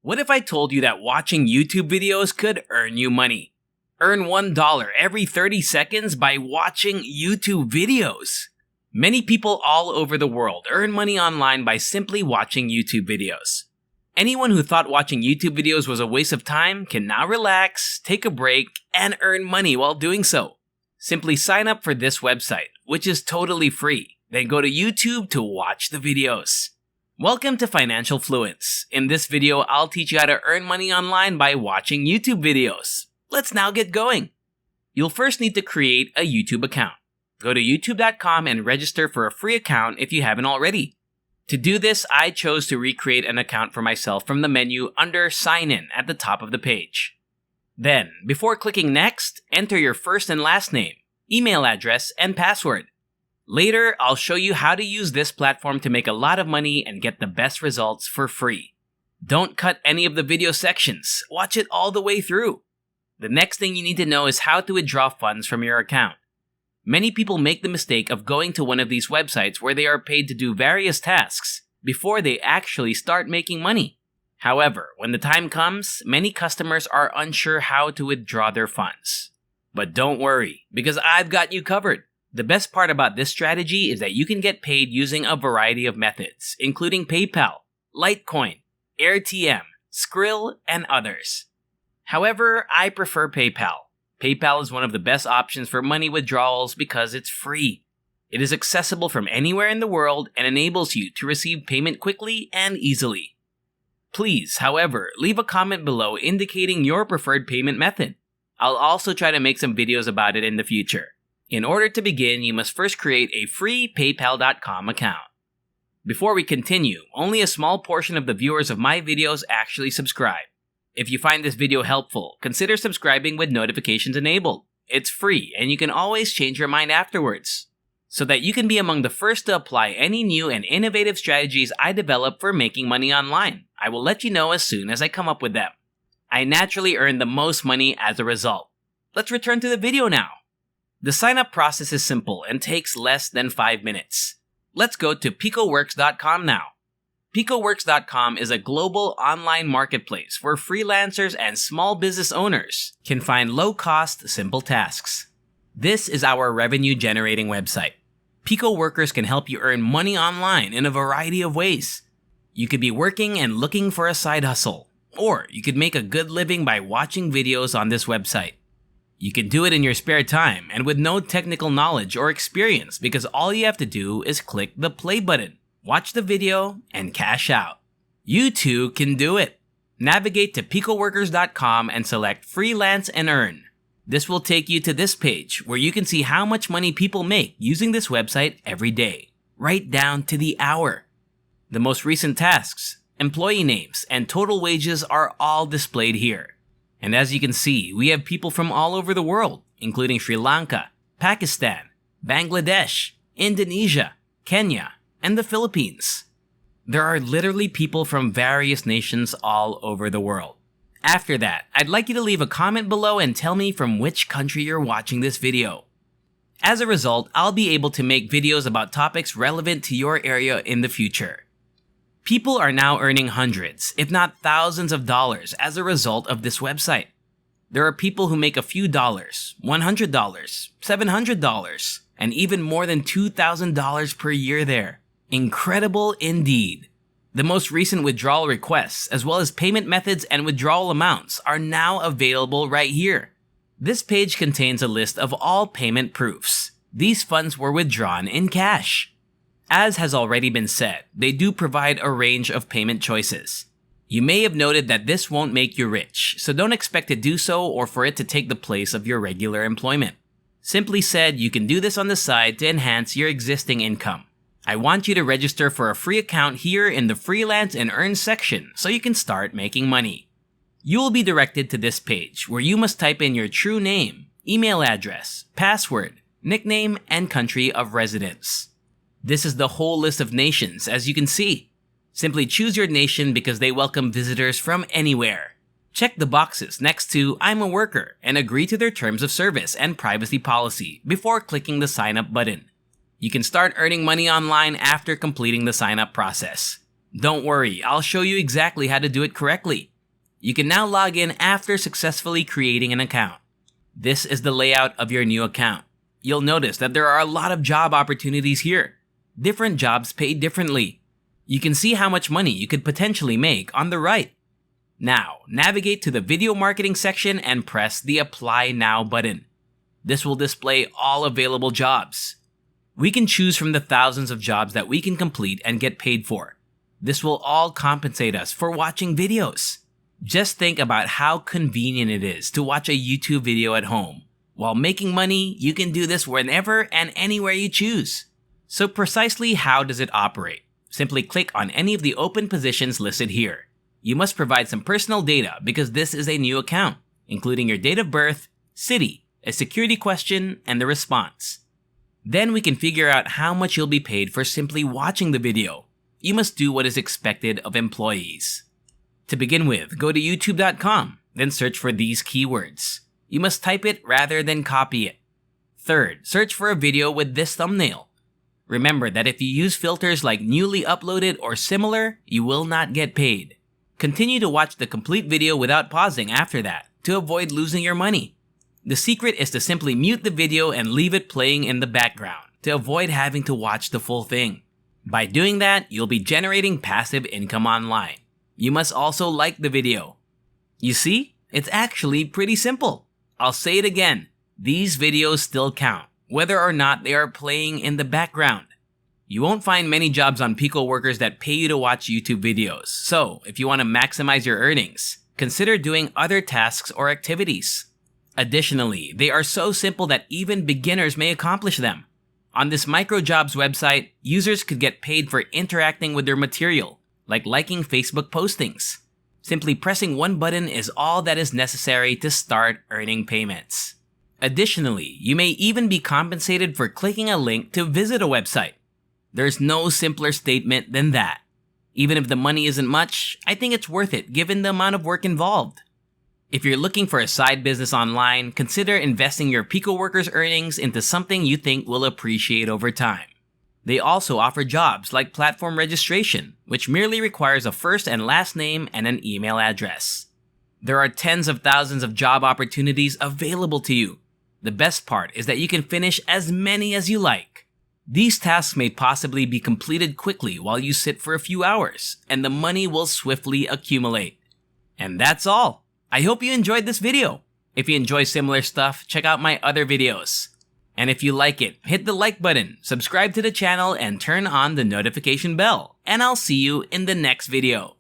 What if I told you that watching YouTube videos could earn you money? Earn $1 every 30 seconds by watching YouTube videos. Many people all over the world earn money online by simply watching YouTube videos. Anyone who thought watching YouTube videos was a waste of time can now relax, take a break, and earn money while doing so. Simply sign up for this website, which is totally free. Then go to YouTube to watch the videos. Welcome to Financial Fluence. In this video, I'll teach you how to earn money online by watching YouTube videos. Let's now get going. You'll first need to create a YouTube account. Go to youtube.com and register for a free account if you haven't already. To do this, I chose to recreate an account for myself from the menu under Sign In at the top of the page. Then, before clicking Next, enter your first and last name, email address, and password. Later, I'll show you how to use this platform to make a lot of money and get the best results for free. Don't cut any of the video sections. Watch it all the way through. The next thing you need to know is how to withdraw funds from your account. Many people make the mistake of going to one of these websites where they are paid to do various tasks before they actually start making money. However, when the time comes, many customers are unsure how to withdraw their funds. But don't worry, because I've got you covered. The best part about this strategy is that you can get paid using a variety of methods, including PayPal, Litecoin, AirTM, Skrill, and others. However, I prefer PayPal. PayPal is one of the best options for money withdrawals because it's free. It is accessible from anywhere in the world and enables you to receive payment quickly and easily. Please, however, leave a comment below indicating your preferred payment method. I'll also try to make some videos about it in the future. In order to begin, you must first create a free PayPal.com account. Before we continue, only a small portion of the viewers of my videos actually subscribe. If you find this video helpful, consider subscribing with notifications enabled. It's free and you can always change your mind afterwards, so that you can be among the first to apply any new and innovative strategies I develop for making money online. I will let you know as soon as I come up with them. I naturally earn the most money as a result. Let's return to the video now. The sign-up process is simple and takes less than 5 minutes. Let's go to picoworks.com now. picoworks.com is a global online marketplace where freelancers and small business owners can find low-cost, simple tasks. This is our revenue-generating website. Pico Workers can help you earn money online in a variety of ways. You could be working and looking for a side hustle, or you could make a good living by watching videos on this website. You can do it in your spare time and with no technical knowledge or experience because all you have to do is click the play button, watch the video, and cash out. You too can do it. Navigate to picoworkers.com and select Freelance and Earn. This will take you to this page where you can see how much money people make using this website every day, right down to the hour. The most recent tasks, employee names, and total wages are all displayed here. And as you can see, we have people from all over the world, including Sri Lanka, Pakistan, Bangladesh, Indonesia, Kenya, and the Philippines. There are literally people from various nations all over the world. After that, I'd like you to leave a comment below and tell me from which country you're watching this video. As a result, I'll be able to make videos about topics relevant to your area in the future. People are now earning hundreds, if not thousands of dollars as a result of this website. There are people who make a few dollars, $100, $700, and even more than $2,000 per year there. Incredible indeed. The most recent withdrawal requests, as well as payment methods and withdrawal amounts, are now available right here. This page contains a list of all payment proofs. These funds were withdrawn in cash. As has already been said, they do provide a range of payment choices. You may have noted that this won't make you rich, so don't expect to do so or for it to take the place of your regular employment. Simply said, you can do this on the side to enhance your existing income. I want you to register for a free account here in the Freelance and Earn section so you can start making money. You will be directed to this page where you must type in your true name, email address, password, nickname, and country of residence. This is the whole list of nations, as you can see. Simply choose your nation because they welcome visitors from anywhere. Check the boxes next to I'm a worker and agree to their terms of service and privacy policy before clicking the sign up button. You can start earning money online after completing the sign up process. Don't worry, I'll show you exactly how to do it correctly. You can now log in after successfully creating an account. This is the layout of your new account. You'll notice that there are a lot of job opportunities here. Different jobs pay differently. You can see how much money you could potentially make on the right. Now, navigate to the video marketing section and press the Apply Now button. This will display all available jobs. We can choose from the thousands of jobs that we can complete and get paid for. This will all compensate us for watching videos. Just think about how convenient it is to watch a YouTube video at home. While making money, you can do this whenever and anywhere you choose. So precisely how does it operate? Simply click on any of the open positions listed here. You must provide some personal data because this is a new account, including your date of birth, city, a security question, and the response. Then we can figure out how much you'll be paid for simply watching the video. You must do what is expected of employees. To begin with, go to youtube.com, then search for these keywords. You must type it rather than copy it. Third, search for a video with this thumbnail. Remember that if you use filters like newly uploaded or similar, you will not get paid. Continue to watch the complete video without pausing after that to avoid losing your money. The secret is to simply mute the video and leave it playing in the background to avoid having to watch the full thing. By doing that, you'll be generating passive income online. You must also like the video. You see, it's actually pretty simple. I'll say it again, these videos still count, whether or not they are playing in the background. You won't find many jobs on Pico Workers that pay you to watch YouTube videos, so if you want to maximize your earnings, consider doing other tasks or activities. Additionally, they are so simple that even beginners may accomplish them. On this Microjobs website, users could get paid for interacting with their material, like liking Facebook postings. Simply pressing one button is all that is necessary to start earning payments. Additionally, you may even be compensated for clicking a link to visit a website. There's no simpler statement than that. Even if the money isn't much, I think it's worth it given the amount of work involved. If you're looking for a side business online, consider investing your Pico Workers earnings into something you think will appreciate over time. They also offer jobs like platform registration, which merely requires a first and last name and an email address. There are tens of thousands of job opportunities available to you. The best part is that you can finish as many as you like. These tasks may possibly be completed quickly while you sit for a few hours, and the money will swiftly accumulate. And that's all. I hope you enjoyed this video. If you enjoy similar stuff, check out my other videos. And if you like it, hit the like button, subscribe to the channel, and turn on the notification bell. And I'll see you in the next video.